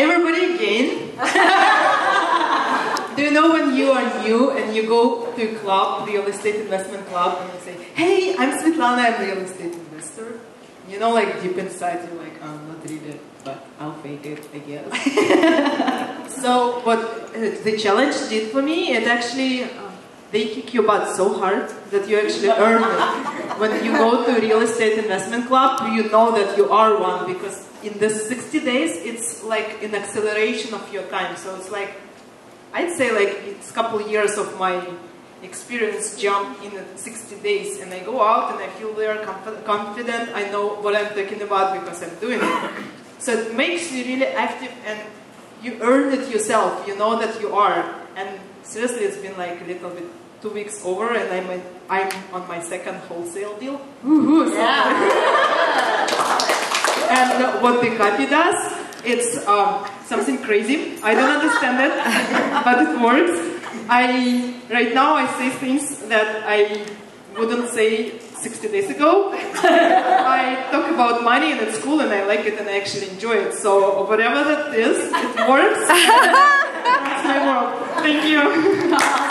Hi everybody again. Do you know when you are new and you go to a club, real estate investment club, and you say, hey, I'm Svetlana, I'm a real estate investor. You know, like deep inside you're like, I'm not really, but I'll fake it, I guess. So what the challenge did for me, it actually, they kick your butt so hard that you actually earn it. When you go to a real estate investment club, you know that you are one, because in this 60 days, it's like an acceleration of your time. So it's like, I'd say like it's a couple years of my experience jump in 60 days, and I go out and I feel very confident. I know what I'm talking about because I'm doing it. So it makes you really active, and you earn it yourself. You know that you are. And seriously, it's been like a little bit 2 weeks over, and I'm on my second wholesale deal. Woohoo! And what the copy does, it's something crazy. I don't understand it, but it works. Right now I say things that I wouldn't say 60 days ago. I talk about money and it's cool and I like it and I actually enjoy it. So whatever that is, it works. That's my world. Thank you.